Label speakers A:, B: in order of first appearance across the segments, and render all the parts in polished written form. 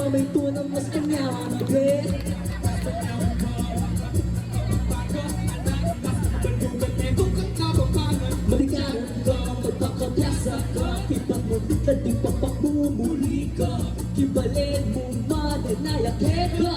A: may tunang mas kanyaman na bet. Malikaran ka, magpakapyasa ka, ipat mo tadig papakmumuli ka, kibalin mo mananayakit ka.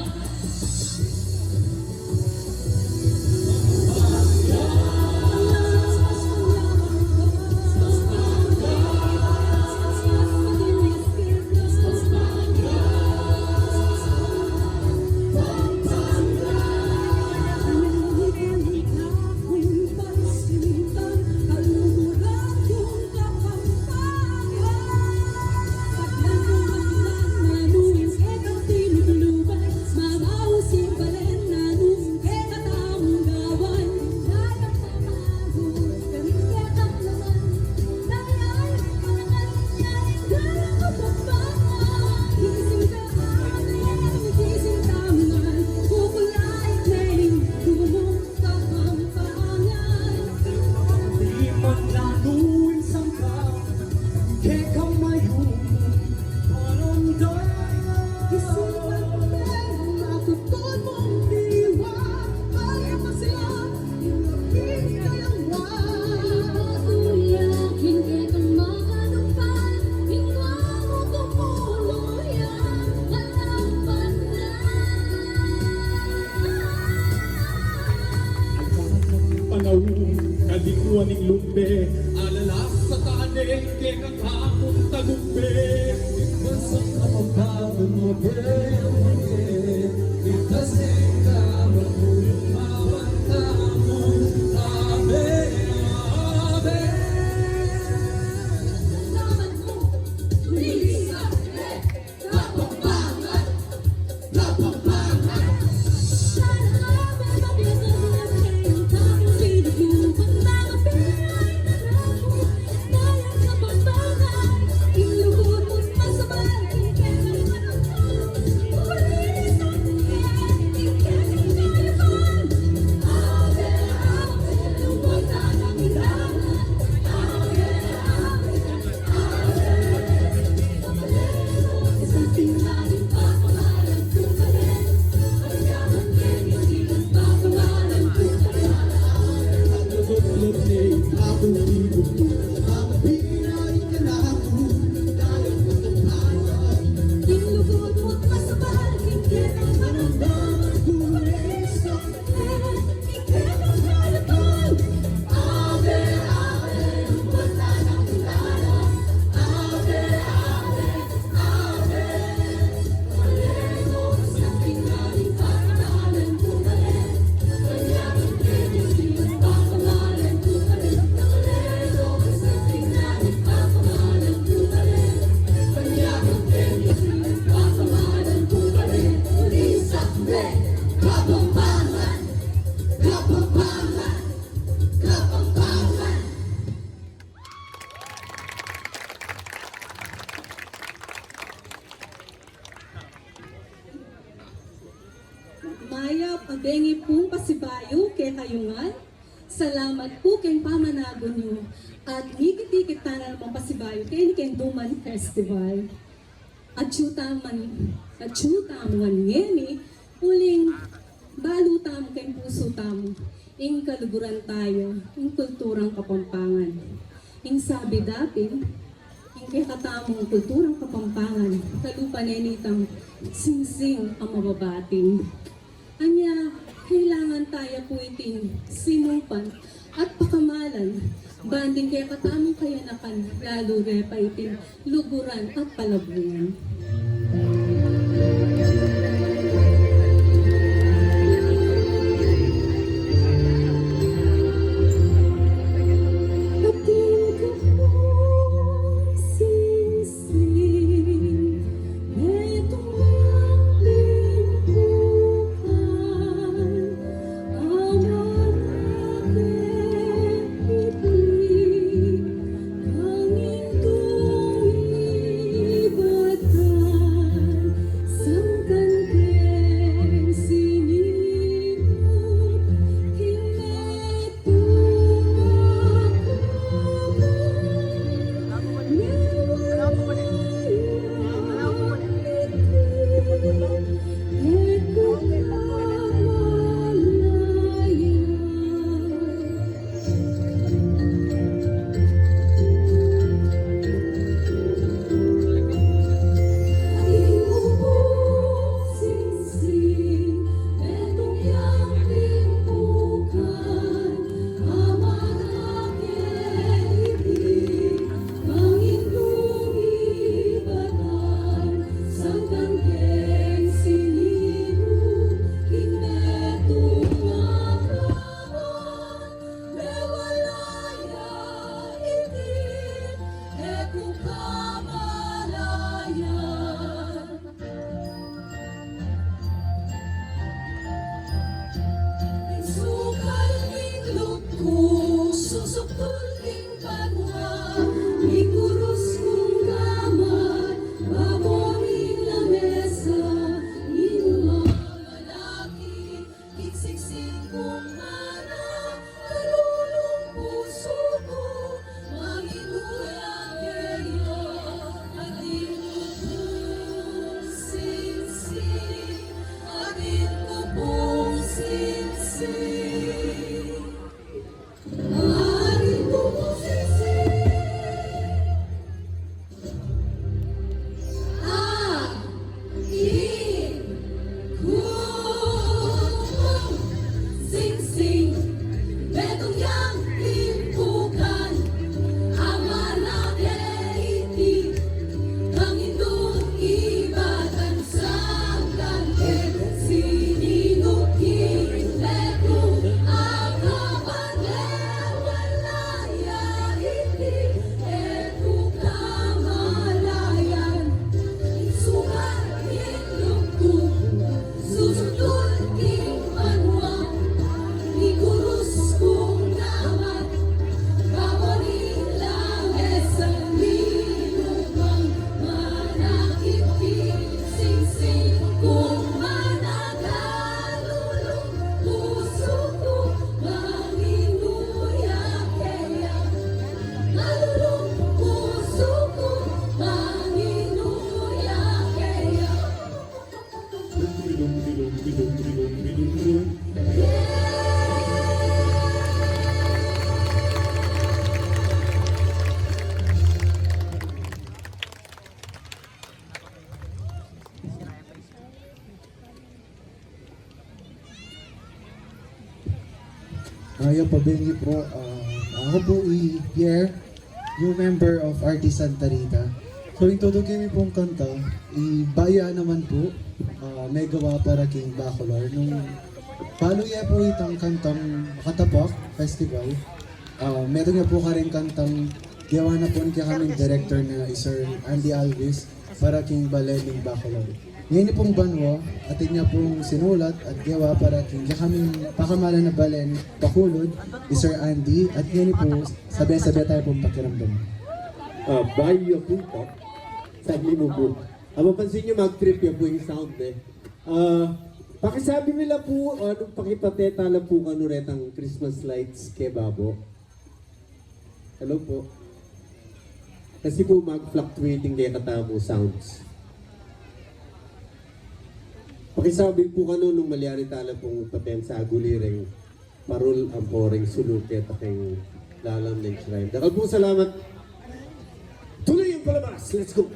B: Kalikuan ng lumbe, alalas sa tanig, kaya kakapong tagumbe. Masang kapagkaman mo, itasing ka, magulong mawanta mo. Ave, ave.
C: Salamat mo, Lisa, kapampangan, kapampangan.
D: Maya pabengi pong pasibayo kay kayungan. Salamat po kay pamanago niyo. At ngikit-ikit na naman pasibayo kay Kenduman Festival. Achutam ngeni, uling balutam kay puso tam. Ing kaluguran tayo, ing kulturang Kapampangan. Ing sabi datin, ing kay katamong kulturang Kapampangan, kalupanenitang singsing ang mababating. Anya, kailangan tayo po iting sinupan at pakamalan, banding kaya katamong kayanakan, lalo repa iting luguran at palabungan. But
E: Maya Pabengi po. Ako po Pierre, new member of RT Santa Rita. So yung tutugin niyo pong kanta, ibaya naman po, may gawa para King Bacolor. Nung paluya po itang kantang Katapak Festival, meron nga po ka rin kantang gawa na po niya kaming director na Sir Andy Alvis para King Balening Bacolor. Ngayon pong banwa, atin niya pong sinulat at gawa para King kaming pakamalan na Balen Bacolod, Sir Andy, at ngayon po sabi-sabi tayo pong pakiramdam.
F: Bayo po ito. Sagli mo po. Mapansin nyo, mag-trip yan po yung sound eh. Pakisabi nila po, anong pakipateta lang po kanuret ang Christmas lights kay Babo. Hello po. Kasi po mag-fluctuating kaya katamo sounds. Pakisabi po kano nung malyari tala pong paten sa agulireng parul ang poreng suluket aking lalam ng shrine. Dakal po salamat. Tuloy yung palabas. Let's go.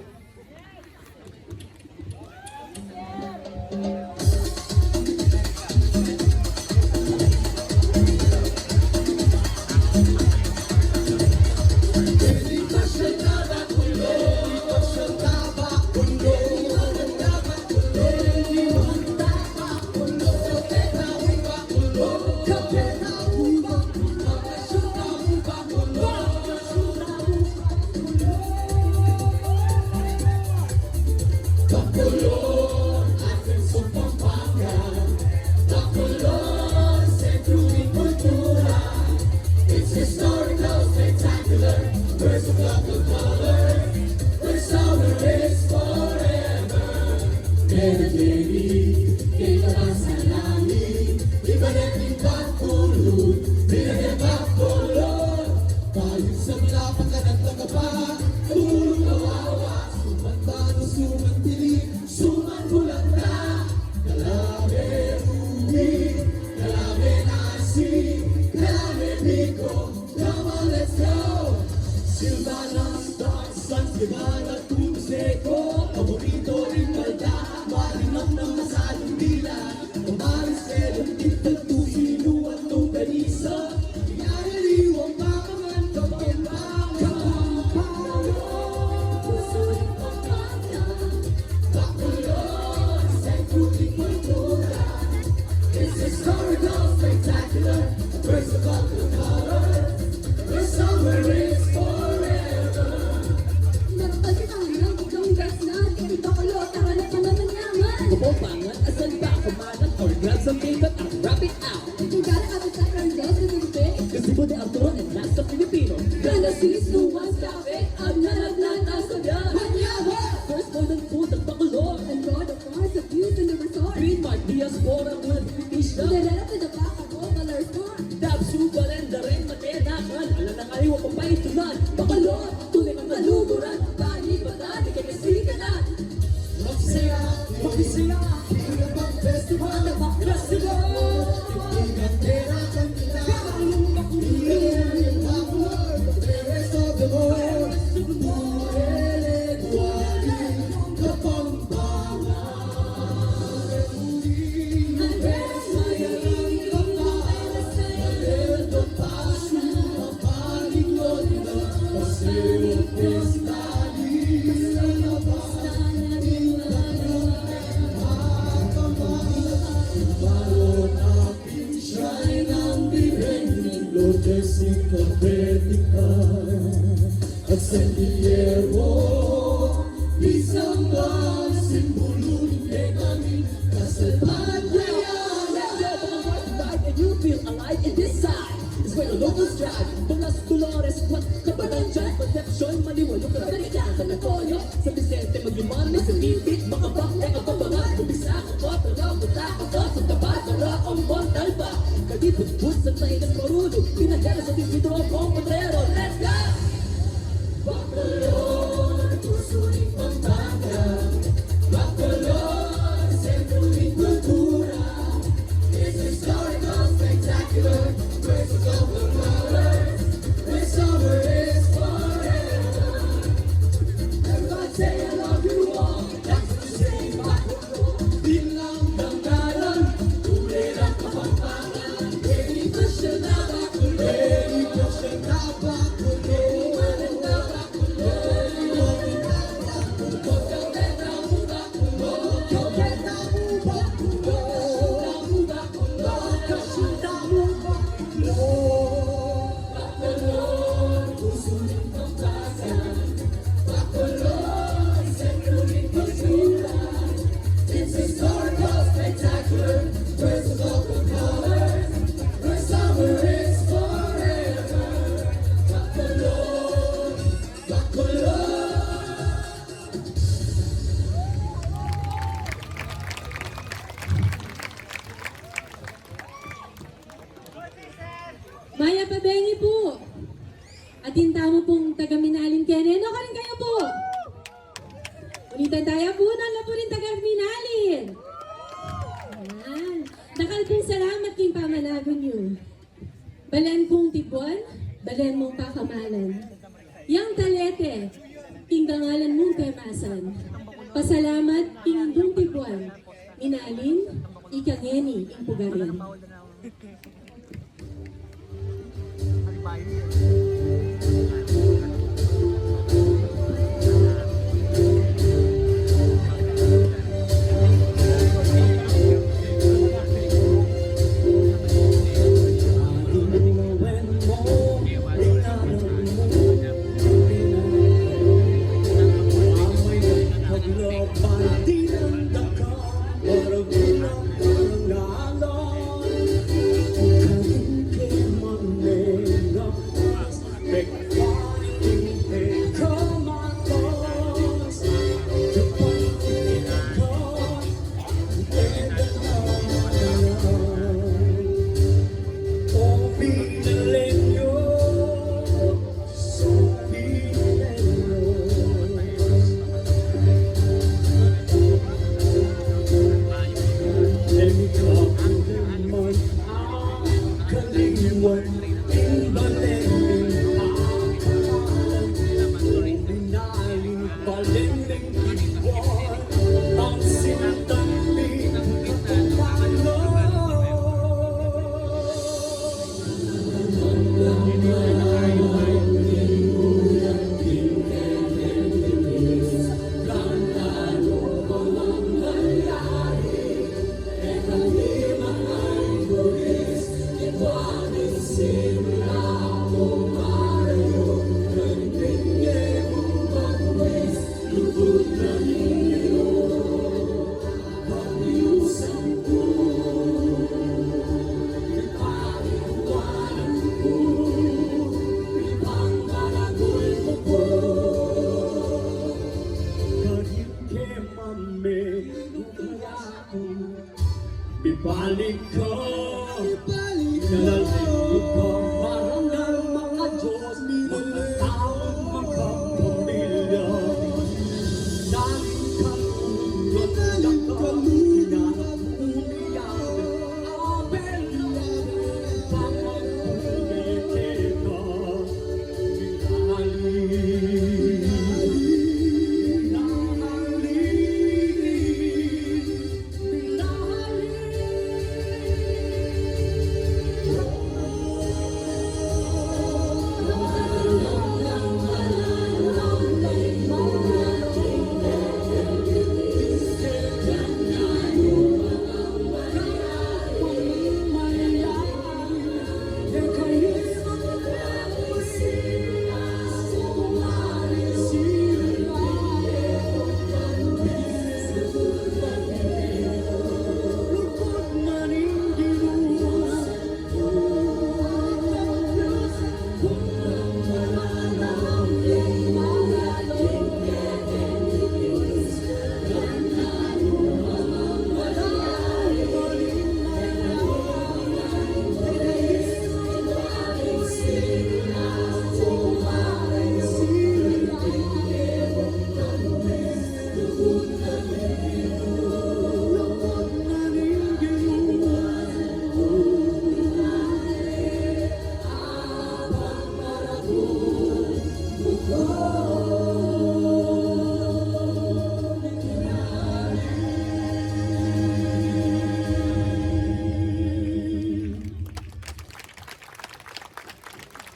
A: Kumabangan, asan ba kumanan or grab something but I'll wrap it out. Kasi mo de Arturo and last of Filipino. Gana sis, no one stop it. Ang nalaglan sa yan. First more than food at Bacolor.
C: And God of course of youth in the resort.
A: Green Mark, Diaspora, mga British
C: The letter to the back of all colors for.
A: Dab, super, and the rin, matenakan. Alam na kayo, ako pa itunan. Bacolor, tuloy ang kaluguran. Bani, batan, ikakasikanan. Magsaya, magsaya. Festival na festival. And you feel alive in this side. It's where the locals drive. From Las Dolores, what kapanan dyan? Perception, maliwalo ka rin dyan sa Nagoyo. Sa Vicente, mag-umami sa bibig. Makabak, teka pa ba nga? Kumisa ka pa, pero buta ka pa. Sa tapat, para ang mortal ba? Kalipot-put sa tayo ng marulo. Pinagala sa distrito akong patrero. Let's go! Bacolor, pusuling Pampanga. Bacolor, sentruling kultura. It's historical, spectacular, versus global colors.
D: Bengi po. At yung tamo pong taga Minalin Kenen. Ano rin kayo po? Ulitan tayo po. Nala po rin taga Minalin. Ayan. Dakal pong salamat king pamanagon nyo. Balan pong tibuan, balan mong pakamalan. Yang talete, king dangalan mong temasan. Pasalamat king indong tibuan. Minalin, ikangeni, ing pugarin.
B: Ibalik ko, nalalimutan ko, parang ng mga Diyos, mga taong mga pamilya. Daling kalulot, pinag-umiyak, Abel, pamag-umiti ka,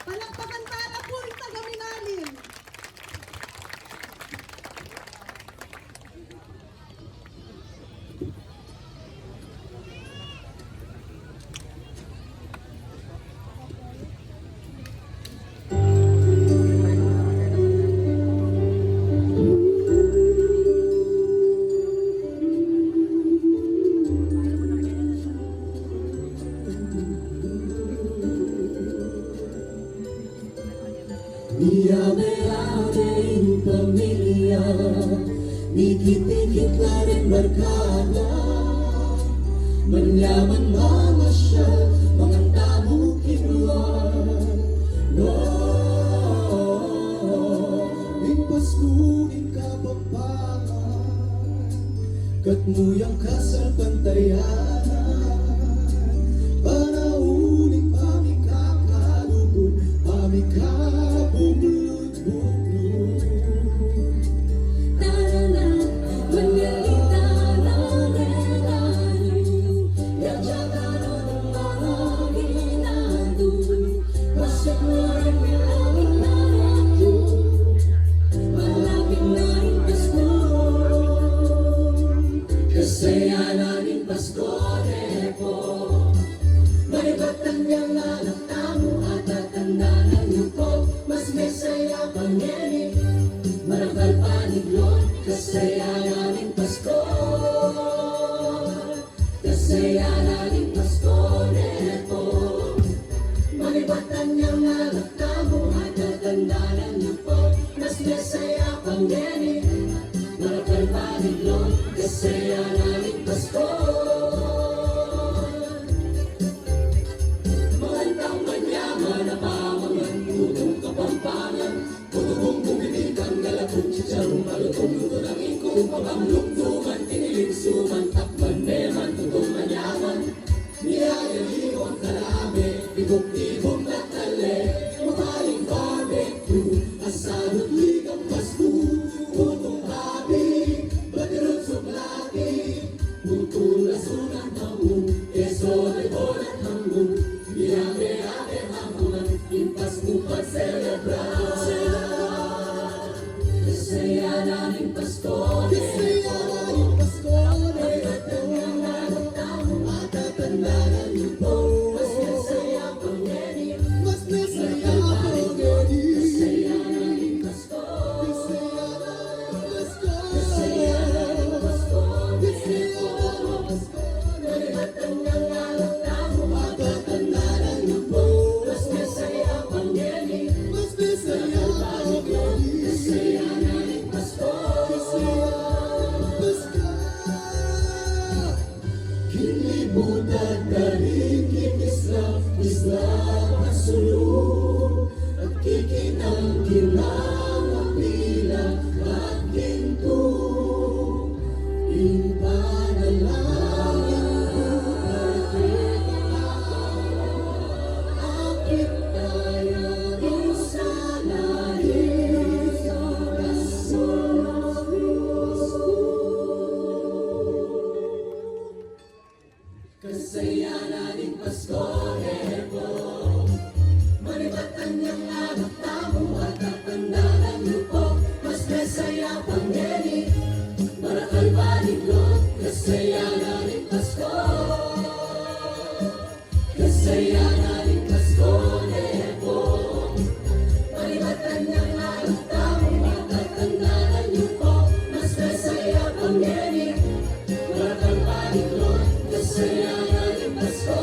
C: Palakpakan para po rin taga Minalin.
A: Iyame ating pamilya, dikit-dikit na rin barkada. Manyaman mamasyal, mga tamo kinuha.
E: Ing Pasko, ing Kapampangan, katmuyang kasalpantayanan, panauling pamikakalugon, pamikabuglod-buglod.
D: Tarana, mangyalita na regalo, yajagano ng mga ginado, masyakuran ng aming naradyo, malapit na rin Pasko. Kasayanan ng Pasko, Nepo, malibatan niyang anak tamo at tatandaan niyo po, mas may saya pang ngeni. Marakal paniglon, kasayanan ng Pasko. Kasayanan ng Pasko, Nepo, malibatan niyang anak tamo at tatandaan niyo po, mas may saya pang ngeni. Marakal paniglon, kasayanan ng Pasko. Magandang manyaman na pamangan, tutong kapampangan, tutong buminig ang galakong chicharong malutong luto ng ingkong papanglugtungan, tiniling suman, takman, meman, tutong manyaman, niyayaliw ang karami, bigong-bigong natale, makaling barbecue, asadot ligang Pasko, tutong habi, batirot suklati, tutulasunang hamong, keso de bolat hamong, biyame-ame hamong, impas mo pag-celebrar. Kasayanan ng Pasko,
E: Kasayanan ng Pasko,
D: malibatan niyang anak tamo at tatandaan niyo po, mas masaya pang ngeni.
E: mas masaya pang ngeni.
D: Kasayanan ng Pasko,
E: Kasayanan ng Pasko,
D: kasayanan ng Pasko, malibatan niyang anak tamo at tatandaan niyo po, mas masaya pang ngeni.
E: mas masaya pang ngeni.
D: Kasayanan ng Pasko,
E: Kinibutan na rin Islam ang sulong, at kikinang-kinang ang bilang at ginto. Ipanalangin ko akit tayo rin sa langit sa kasunod. Kasayanan ng Pasko, Nepo, malibatan niyang anak tamo at tatandaan niyo po, mas masaya pang ngeni. Marakal paniglon, kasayanan ng Pasko. Kasayanan ng Pasko, Nepo, malibatan niyang anak tamo at tatandaan niyo po, mas masaya pang ngeni. Marakal paniglon, kasayanan ng Pasko.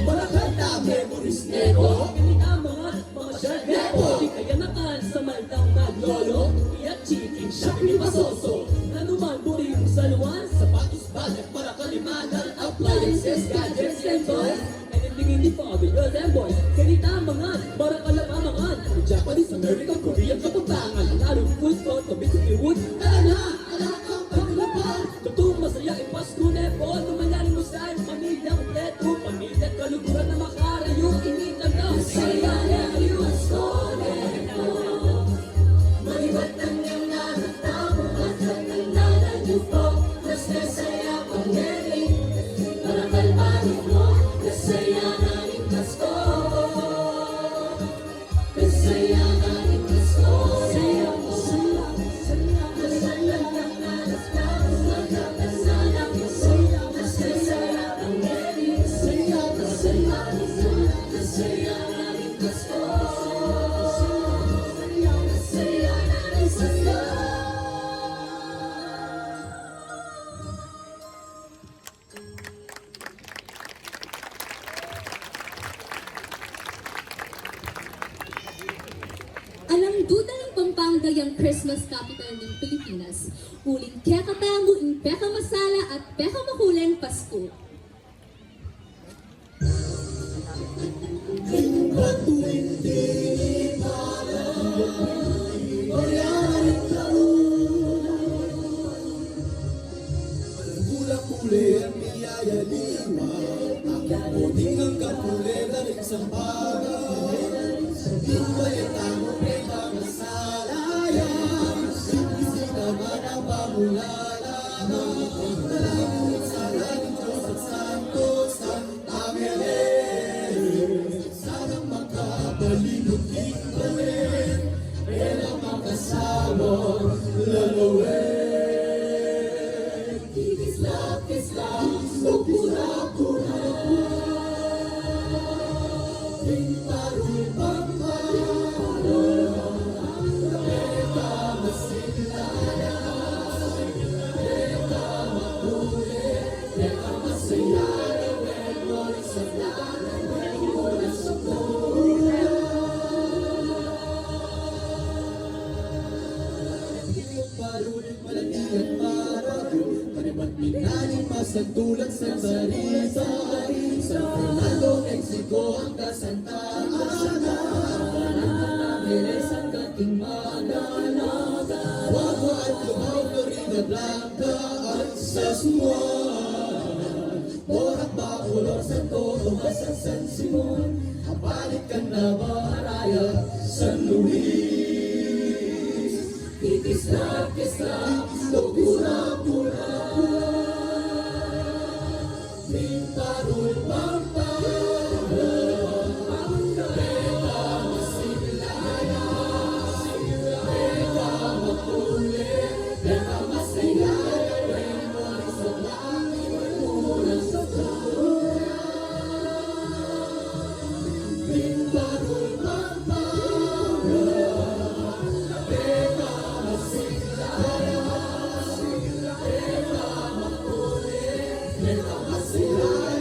A: Malakanta, memories, Nepo. Initama, mga shirt, Nepo. Di kaya nakan sa maldang naglolo. Iyak chicken, shopping, pasoso. Nanuman, buring saluan, sapatos, balat, para kalimanan, appliances, gadgets, and toys. Anything in the for girls and boys. Ganita mga, para kalamamangan. Japanese, American, Korean, kapampangan. Lalo food court, obesity wood. Tara na, anak ang paglapan. Totoo masaya ang Pasko, Nepo. Lumalalim mo sa pamilya kompleto. Pamilya at kaluguran na makarayo. Initan na, kasayanan ng Pasko, Nepo.
D: Malibatan niyang anak tamo at tatandaan niyo po, mas masaya pang ngeni. Marakal paniglon, kasayanan ng Pasko. Kasayanan ng Pasko, Nepo, malibatan niyang anak tamo at tatandaan niyo po, mas masaya pang ngeni. Kasayanan ng Pasko.
G: Alam duda ng Pampanga Christmas capital ng Pilipinas. Uling kekatamu ing peka masala at peka makulen Pasko.
E: isang bagay Di balitan mo rin ang masalayan Isip naman ang pamulalaman Malamit sa langit Diyos at santos ang Angeles Sanang makabalibot-ing balik Kailang makasawang lalawin Kislap, so pura-pura Sagdulan sa Sarita San Fernando, Mexico ang Santa Ana Angeles ang dating Mananaga Guagua at Lubao, Florida Blanca at Sasmuan Porac, Bacolor, Santo Tomas at San Simon Kapalit ka na Maraya, San Luis Kikislap, so pura-pura Parul Pampanga Peka masilaya Peka mapuli Peka masayaya Memori sa langit Mula sa kura Parul Pampanga Peka masilaya Peka mapuli Peka masayaya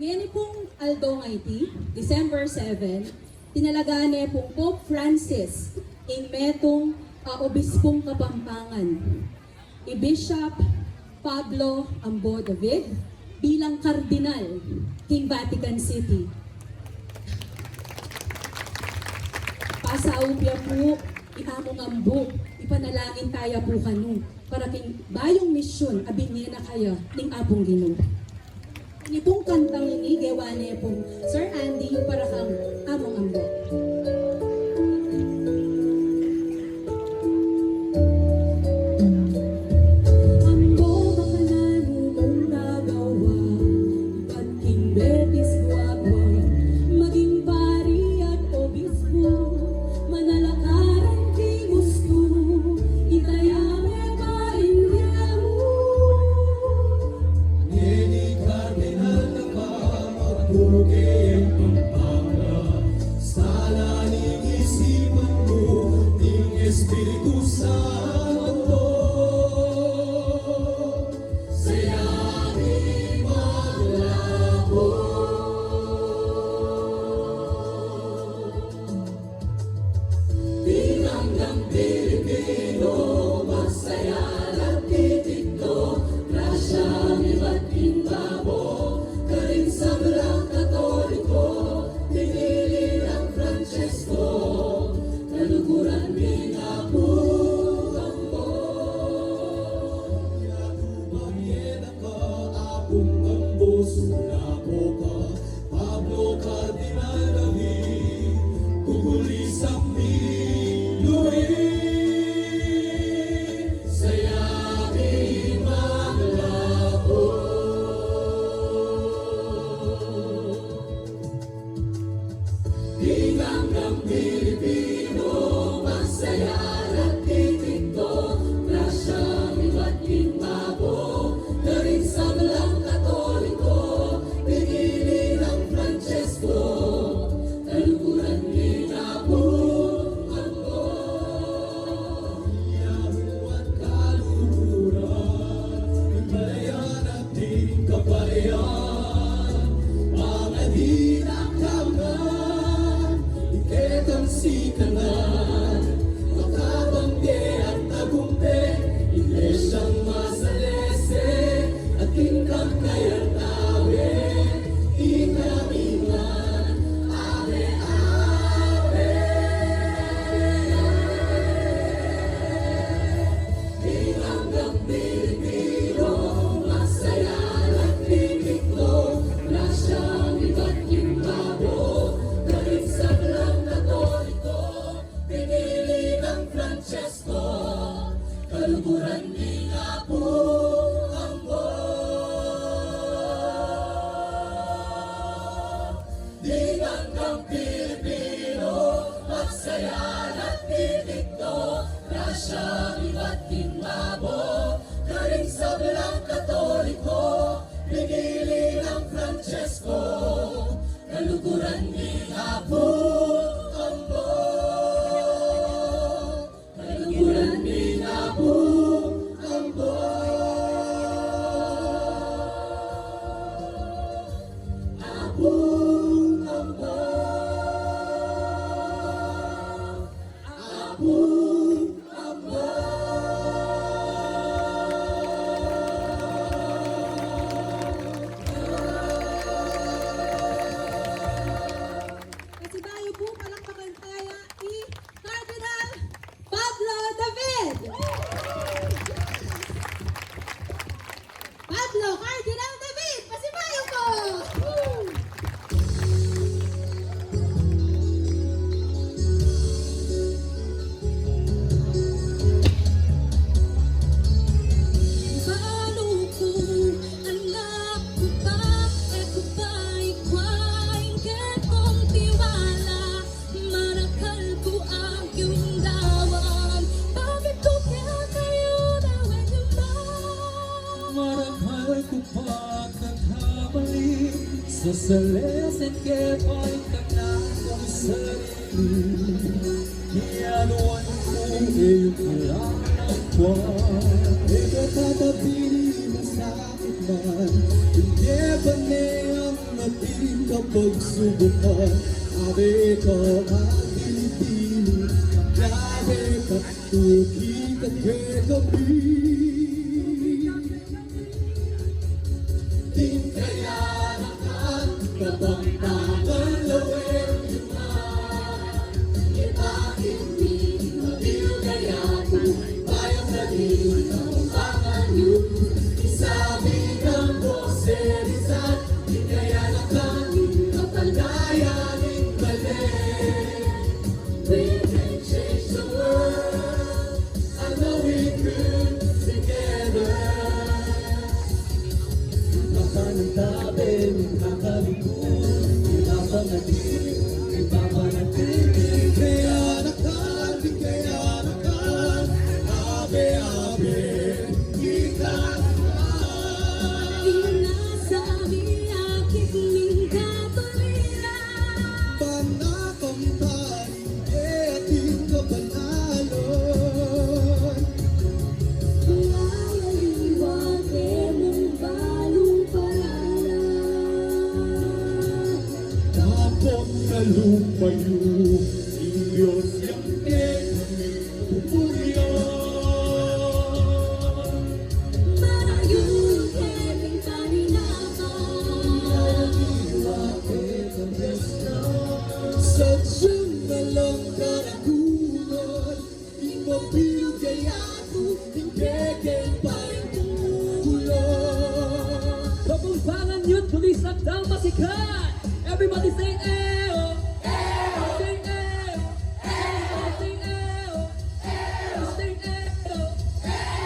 D: Ngayon pong Aldong IT, December 7, tinalagaan niya pong Pope Francis ang metong Obispong Kapampangan. I-Bishop Pablo Ambo David bilang Kardinal King Vatican City. Pasaupya po, iamong ambo, ipanalangin tayo po kanu, para king bayong misyon, abin niya na kaya, ning apong Ginoo. Ini pong kantang ini, gawa niya pong Sir Andy, para kang among ambo.
E: Espiritu Santo, sayangin maglabo. Tinanggang Pilipino, masaya at titikto, grasyang iba't imbabo, karin sa Blang Katoliko, pinili ng Francesco, kaluguran din Pablo Cardinal David, kukulisap ni Luis, sayangin maglabo. Tinanggang Pilipino, masaya at titikto, grasyang iba't imbabo, karin sa Blang Katoliko, pinili ng Francesco, kaluguran din ako.
C: Pablo Cardinal David, pasibayo po! Woo!
G: Paano kung anak ko pa, eto ba'y kwainggan kong tiwala? Marakal ko ang iyong dawan, bakit ko kaya kayo nawalan?
B: Maramahal ko pagkakamali sa salesan kepa'y tanakong sarili. Kiyanuan ko iyong kailangan ko.
E: Ikaw tatapili na sakit man, hindi ba niyang natin kapag subukan? Abe ko pili, grabe ka, tuki ka kagabi. Din kaya nakan kapag tangan lawin
G: Bakit di mabigaya ko? Bayang na din ang umangan niyo.
E: Sabi ng boses di kaya nakanin kapalayanin balik.
G: We can change the world.
E: I know we could together. Nakakantabi, nakakalipun, ipapanatili, ipapanatili. Kaya nakan, di kaya nakan, abe-abe, kita naman.
G: Inasabi aking mingkapalira.
E: Panakang tayo, ating kapanalon.
G: Layaliwag mong balong parala.
B: Tapos na lumayo, Diyos yung pupulyan.
G: Marayong pwedeng paninaman.
E: Sadyang nalang karagunan, ibabigay ako, hindi kay pagkukulan.
A: Kapampangan yun, tulis at daw masikat. Everybody say eyo, eyo, say eyo, eyo, say eyo, eyo, say eyo, eyo.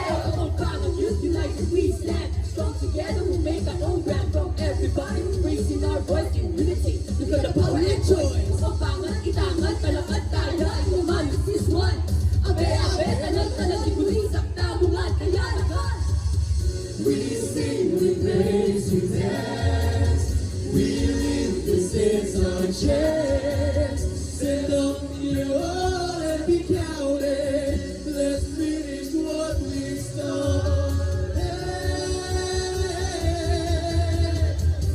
A: Kapampangan yun, unite we stand strong together. We make our own brand from everybody. Raising our voice in unity. Look at the power and joy. Kapampangan, itangan, talakad tayo. Naman, this is one. Abe-abe, talag-talag, ikulis at tabungan. Kaya nakan.
E: We sing, we praise, we dance, we live, this is our chance. Sit up here all and be counted. Let's finish what we started.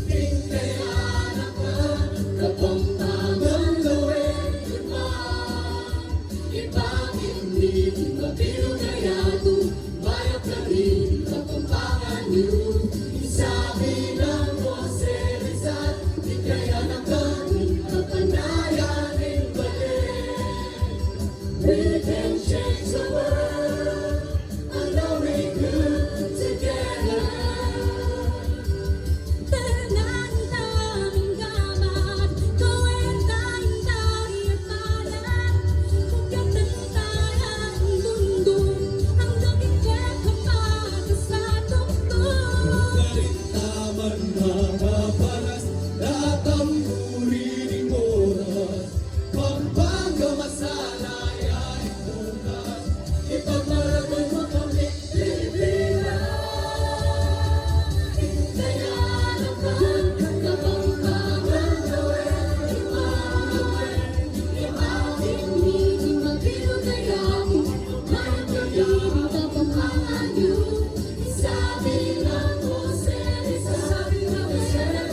E: Tingkayan nakan, kapampangan gawin naman. Ibang hindi, mapinugayado, bayot na rin, kapampangan niyo. Sabi ng boses at di kaya nakan, kapanayanin balik. We can change the world, I know we could together.
G: Tenang daming gamat, kawentang dari at palan. Kukatan tayo ang mundo, ang laging kekapag sa tungtong.
E: Karintaman mga paras, lahat ang urining oras. Pampanga masanay ay bukas, ipagmaraton mo kami, Pilipinas.
G: Kaya naman, kapampangan gawin naman. Ibang hindi mapinugayado, bayang pag-ibig kapampangan niyo. Sabi ng boses, sabi ng boses,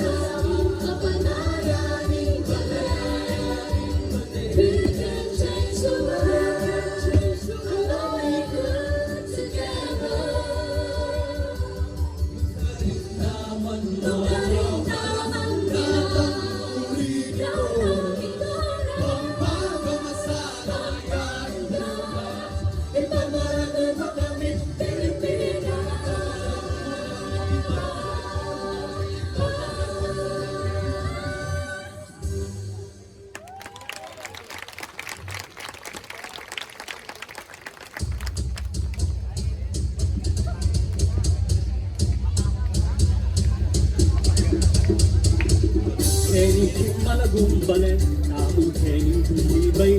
A: Kenny malagumbalen, taong Kenny tumibay,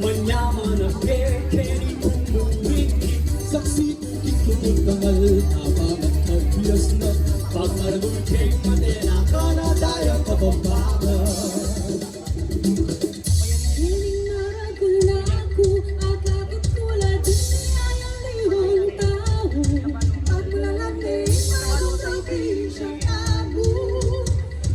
A: manyaman ang Kenny umuwi.
B: Saksi ikut tangal Tapamat na bias na
A: Pag maragong Kenny Manila,
B: Kanadaya kapampangan
D: Piling naragunaku, akakit tulad ay ang limang tao. At lalaki, parang kay siyang abo.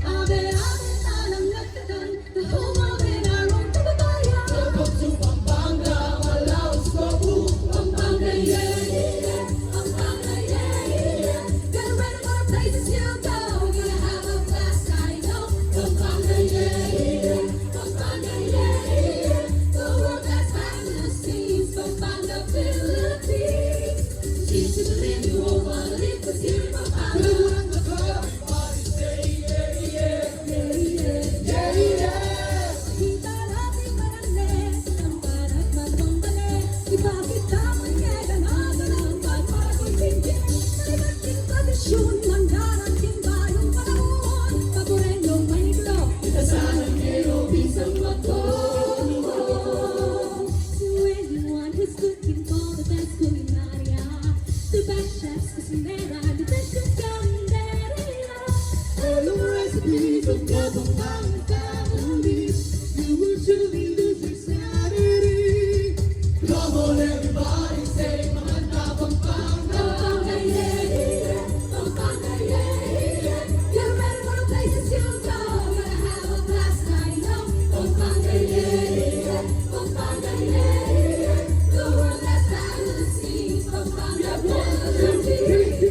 D: Abe-abe talang nagtagal, kahumabe na rong kababayan.
A: Welcome to Pampanga, Malaos, Cebu,
D: Pampanga, yeah, yeah. Pampanga, yeah, yeah. Get ready for the places you go. Gonna have a blast, I know. Pampanga, yeah, yeah. Pampanga, yeah, yeah. The world that's fabulous scenes. Pampanga, Philippines. Seems to believe you won't wanna leave, 'cause here in Pampanga. Kita natin manalis, ang parang matambali. Ipakita mo niya ganahan ang pagpapagpinggit. Nalimating tradisyon ng darating bayong panahon. Paborenyong Maynilo, itasalang hero, bisang magtono. So anyone who's looking for the best culinaria, the best chefs, cocinera, the best calendaria.
B: All the recipes of Kapampangan families You will surely lose your sanity Come on everybody, say mga Kapampangan
D: Pampanga, yeah, yeah. Pampanga, yeah, yeah. Get ready for the places you go. Gonna have a blast, I know. Pampanga, yeah, yeah. Pampanga, yeah, yeah. The world has fabulous scenes. Pampanga, Philippines. We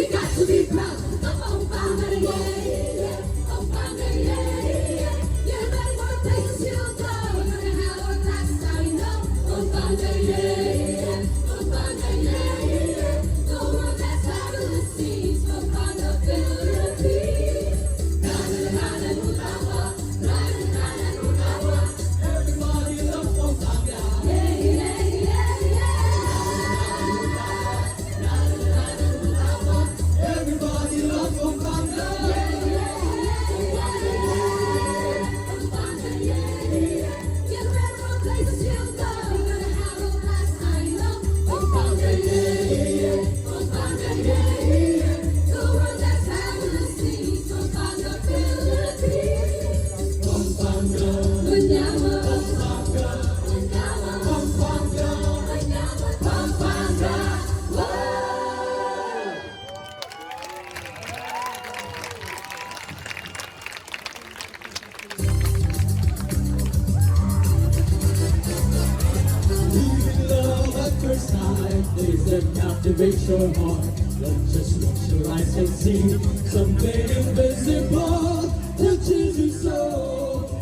D: got to be proud of Pampanga, yeah, yeah. Pampanga, yeah, yeah. Get ready for the places you go. Gonna have a blast, I know. Pampanga, yeah, yeah. Pampanga, yeah, yeah. The world has fabulous scenes. Pampanga, Philippines.
B: Everybody love Pampanga
D: Yeah, yeah, yeah, yeah.
B: Everybody love Pampanga
D: Get ready for the places you go. Gonna have a blast, I know. Pampanga, yeah, yeah. Pampanga, yeah, yeah. The world has fabulous scenes. Pampanga, Philippines. Manyaman. Manyaman. Pampanga. Whoa!
B: Leaving love at first sight Days that captivate your heart Don't just close your eyes and see Something invisible touches your soul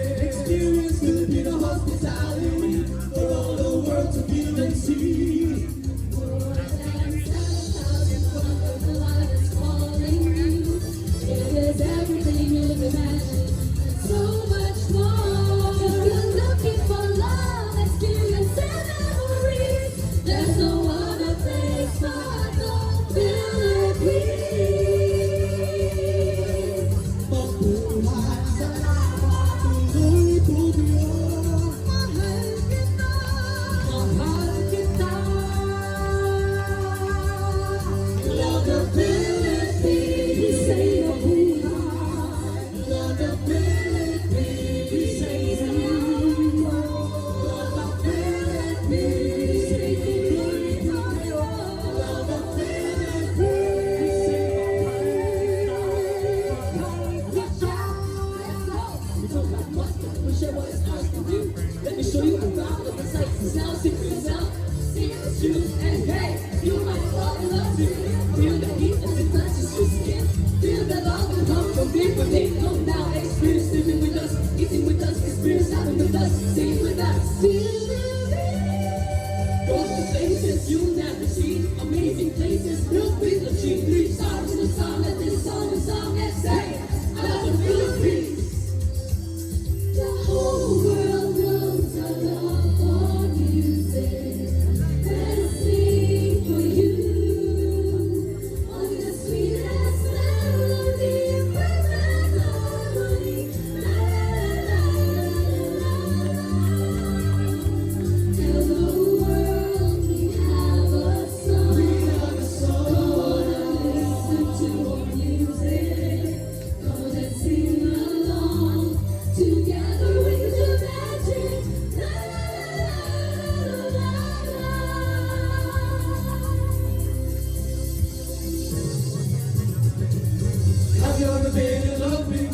B: Experience Filipino hospitality For all the world to feel and see
D: It is everything you can imagine, and so much more. If you're looking for love, experience and memories, there's no other place but the Philippines.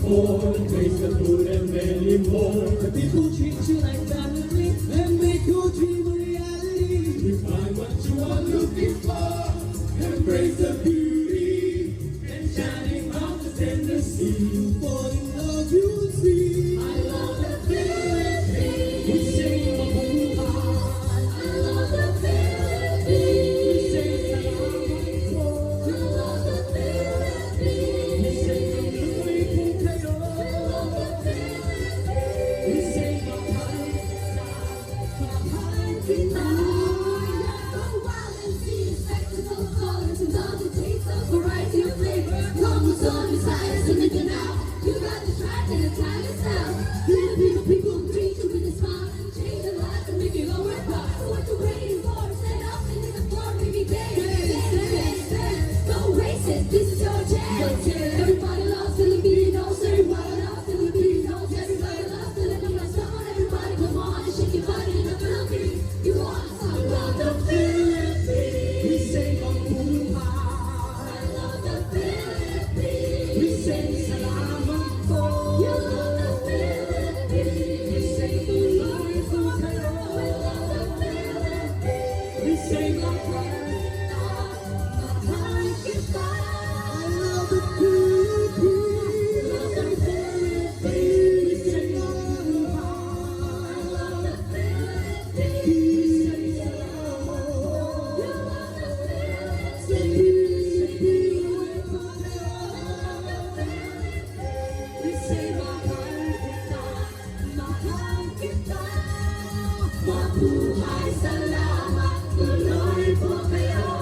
B: more. Taste the food and many more. The people treat you like family and make your dream a reality. You find what you are looking for. Embrace the beauty and shining mountains in the sea. Fall in love, you will see. I love the Philippines. We sing mabuhay.
G: I love the Philippines.
B: We sing salamat.
G: I love the Philippines.
B: We sing mabuhay po kayo.
G: I love the Philippines.
B: We sing mahal kita.
G: So wild and see spectacle of colors and all the taste of variety of flavor. Comes on inside us and making out. You got the track and the time itself. Filipino people treat you with a smile. Change your life and make it all worthwhile. So what you waiting for? Stand up and hit the floor, baby, dance. Don't waste it, this is your chance. Everybody loves Filipinos. Everybody loves Filipinos. Everybody loves Filipinos. Come on, everybody, come on and shake your body in the Philippines. You want some love the Philippines.
B: We sing mabuhay.
G: I love the Philippines.
B: We sing salamat po.
G: You love the Philippines.
B: We sing mabuhay po kayo.
G: I love the Philippines.
B: We sing mahal.
G: Mahal kita.
B: I love the Philippines.
G: Love the Philippines.
B: We sing mabuhay.
G: I love the Philippines.
B: We sing salamat po.
G: You love the Philippines.
B: Sa Pilipinas po kayo. We sing mahal kita.
G: Mahal kita. Mabuhay, salamat, tuloy po kayo.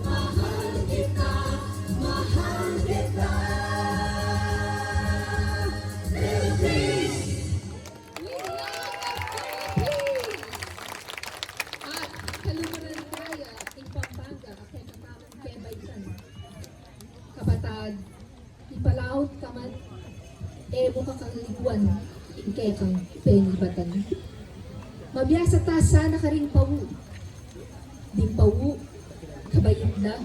G: Mahal kita, mahal kita. Philippines! We love the Philippines! At kalumaran kaya, ting Pampanga, kay katamang kebay dyan. Kabatad, ipalaot kaman, emo kakaliguan, ingkekang penibatan. Mabiyasa ta sana ka rin pawu. Di pawu, kabayit na,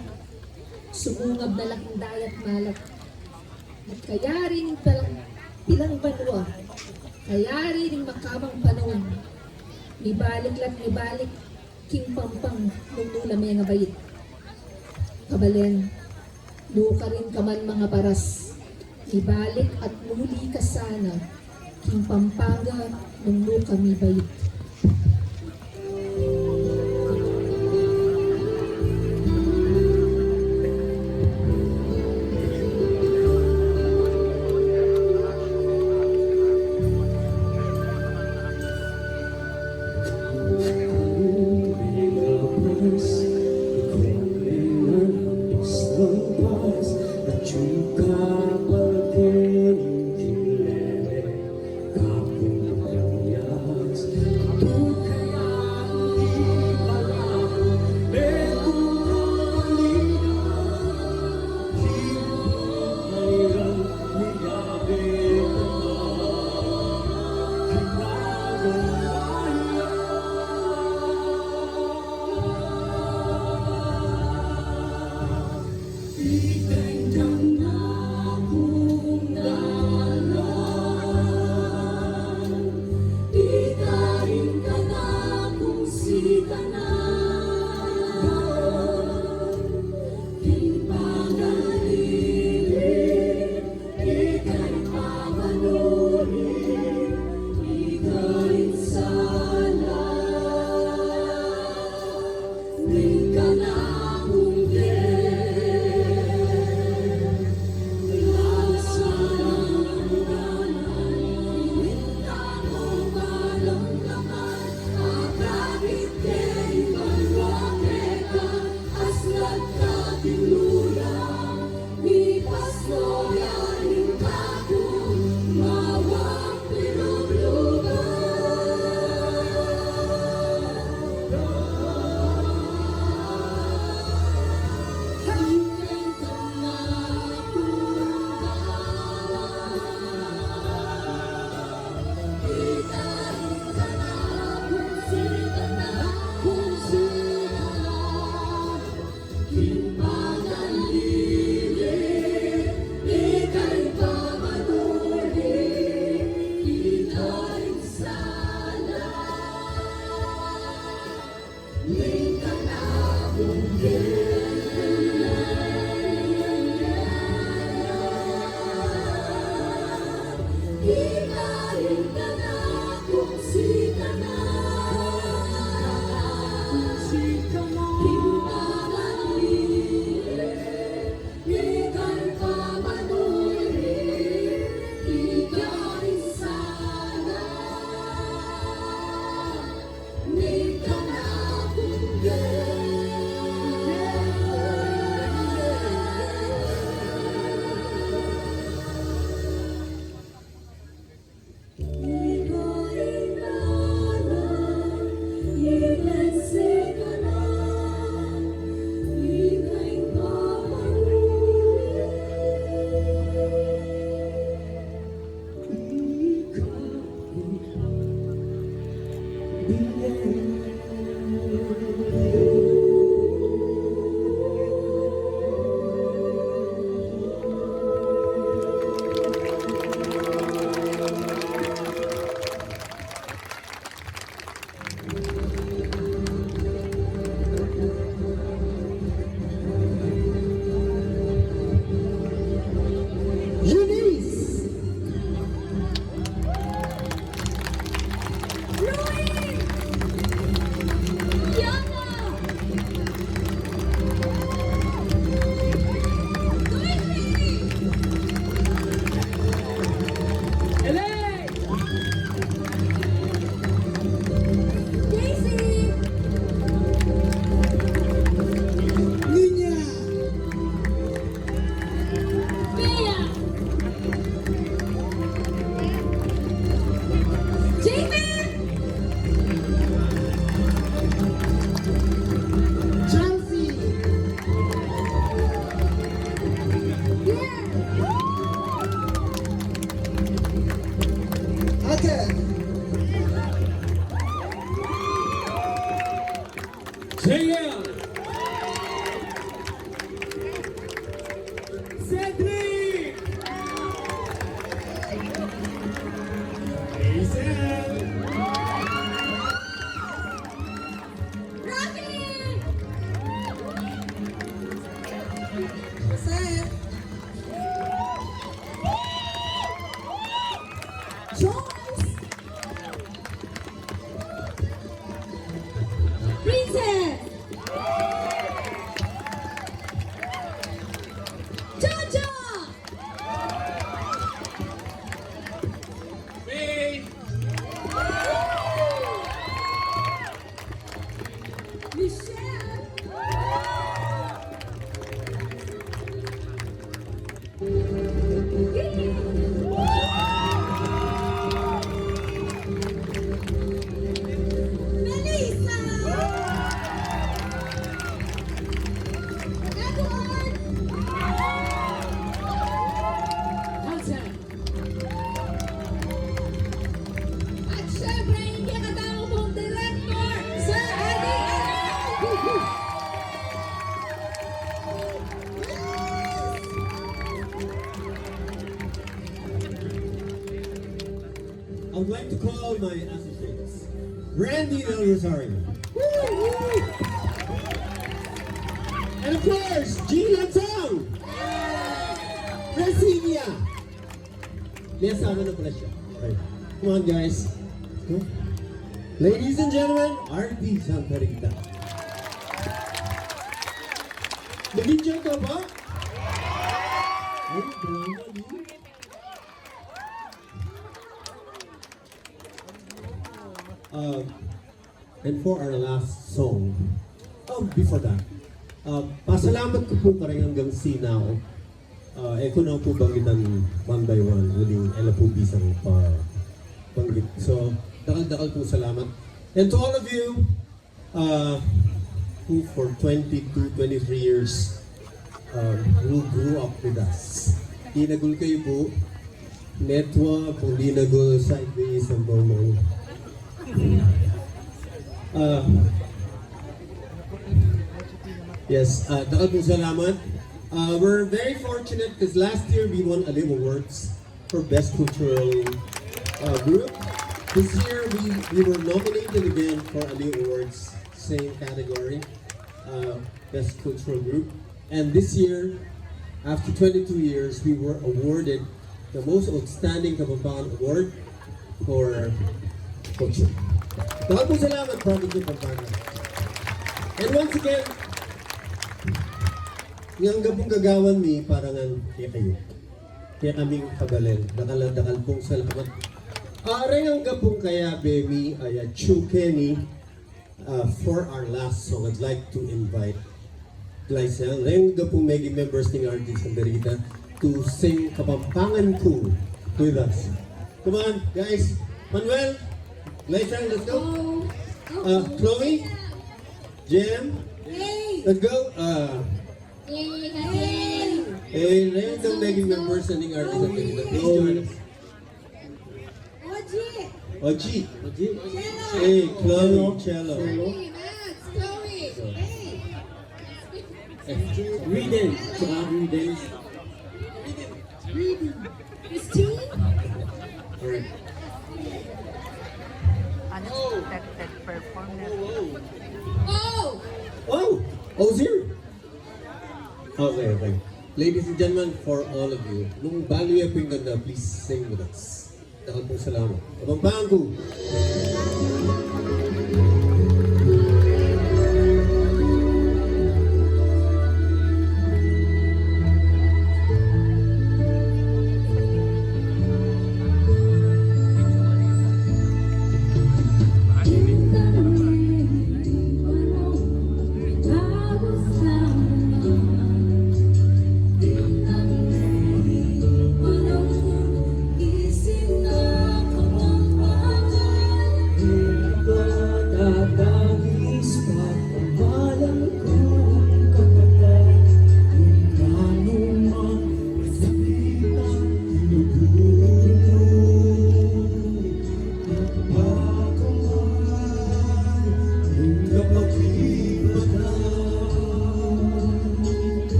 G: sumungab na laking dayat malat. At kaya rin pilang banwa, kaya rin makamang panahon. Nibalik lat nibalik, king pampang, nunula may nga bayit. Kabalen, luka rin kaman mga paras. Ibalik at muli ka sana, king pampanga, nung kami bayit.
B: Ikaw
F: I would like to call my associates. Randy Del Rosario. And of course, Gina Tong. Resinia. May asawa na pala siya. Okay. Come on, guys. Go. Ladies and gentlemen, RT Santa Rita. Nag-enjoy ka ba? Ay, drama din. And for our last song, before that, pasalamat ko po parang hanggang sinao. Ko na po banggitan one by one, uling ela po bisang banggit. So, dakal-dakal po salamat. And to all of you, who for 22, 23 years, who grew up with us. Dinagol kayo po, netwa, kung dinagol, sideways, ang bawang. Yes, dakal po salamat. We're very fortunate because last year we won Alim Awards for Best Cultural Group. This year we were nominated again for Alim Awards, same category, Best Cultural Group. And this year, after 22 years, we were awarded the Most Outstanding Kapampangan Award for Culture. Dakal po salamat, Province of Pampanga. And once again, yung gabong gagawan ni parangan kaya kayo. Kaya kaming kabalel. Dakal pong salamat. Areng ang gabong kaya Bemi ay Chukeni for our last song. I'd like to invite Glycel, ang gabong maging members ng RT Sandarita to sing Kapampangan Ko with us. Come on, guys. Manuel, Glycel, let's go. Chloe, Jem, let's go. Random maging members ng RT Sandarita. Please join us. Oji. Hey, Chloe, Cello. Reden.
C: Christine?
H: Unexpected performance.
F: Ozir. Okay. Ladies and gentlemen, for all of you, nung bago yung po yung ganda, please sing with us. Dakal pong salamat. Kapampangan ko.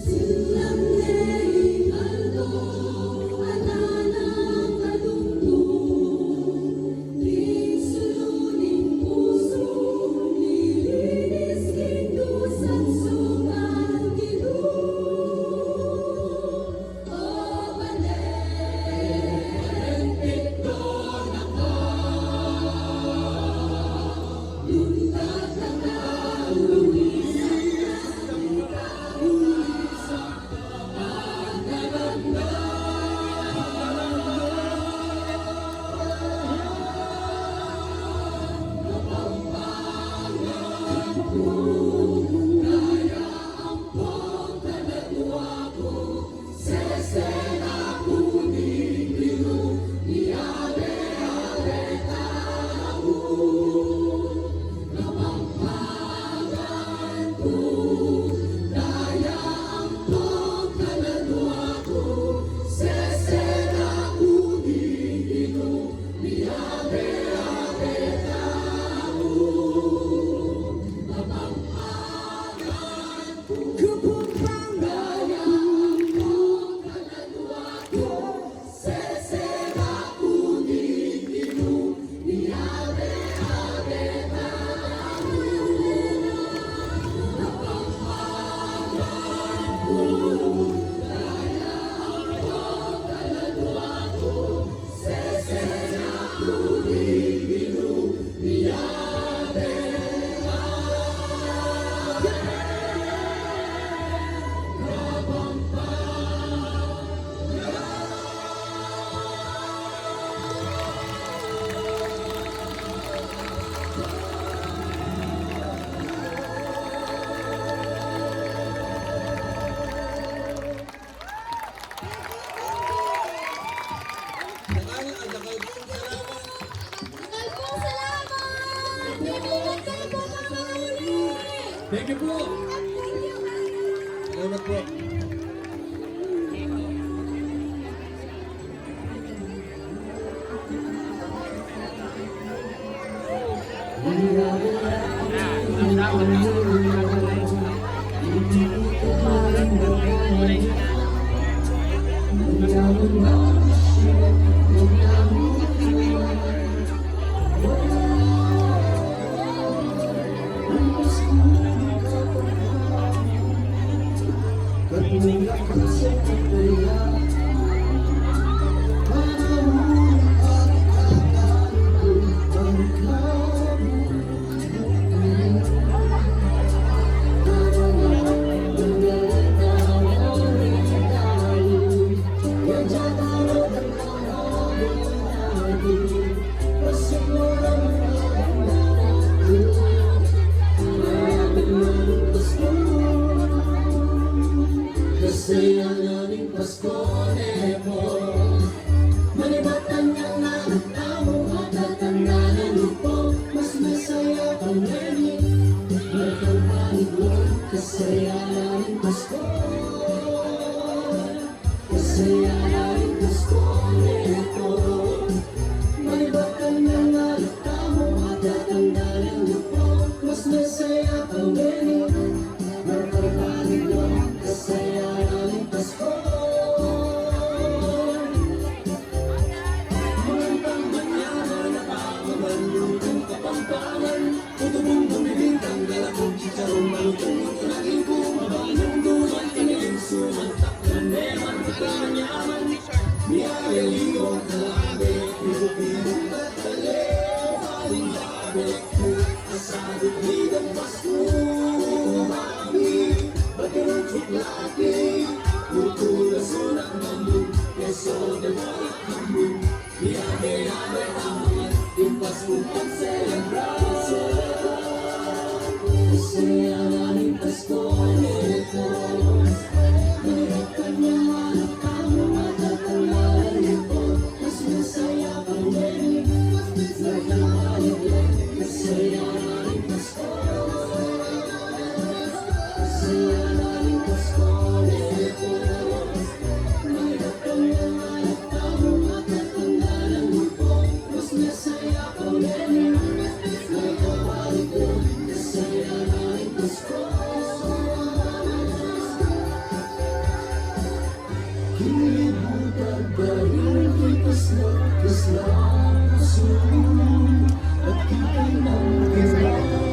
G: Silang ne'y alok, alalang kalungkot, suluning puso, nilinis kindusan suman ginuot. O balempit doon ako, lundag na Kalpong salamat! Ingat kayo po mga uli!
F: Thank you po!
G: Thank you!
F: Salamat po!
B: Kasi ang aming Pasko Nepo, malibatan niyang nakatamo at tatanganan po, mas masaya pang nani, magkapanig mo, kasi ang aming Pasko, kasi ang aming Pasko Nepo, malibatan niyang nakatamo at tatanganan po, mas masaya pang nani, magkapanig mo, kasi ang aming Pasko. Magandang manyaman na pamamalutong kapampangan, tutubong bumibintang galakong chicharong malutong ito naging kumabanong duman, kaniling sumantak na neman, magkamanyaman, niyayaliw ang kalabi, pinupilong at kaleo, haling labi, kasagot ligang Pasko, mami, bagay choklate, putula sunak nambun, keso de bola nambun, yame-yame aman, impas upang selebrasyon. Kasi ang aming Pasko nito, mahirapkan niya anak kamo at tatangalan nito, mas masaya pang din, mas masaya kasi ang aming Pasko. Kasi ang aming Pasko nito, mahirapkan niya anak kamo at tatangalan nito, mas masaya pang din. Isla puso at ika'y nang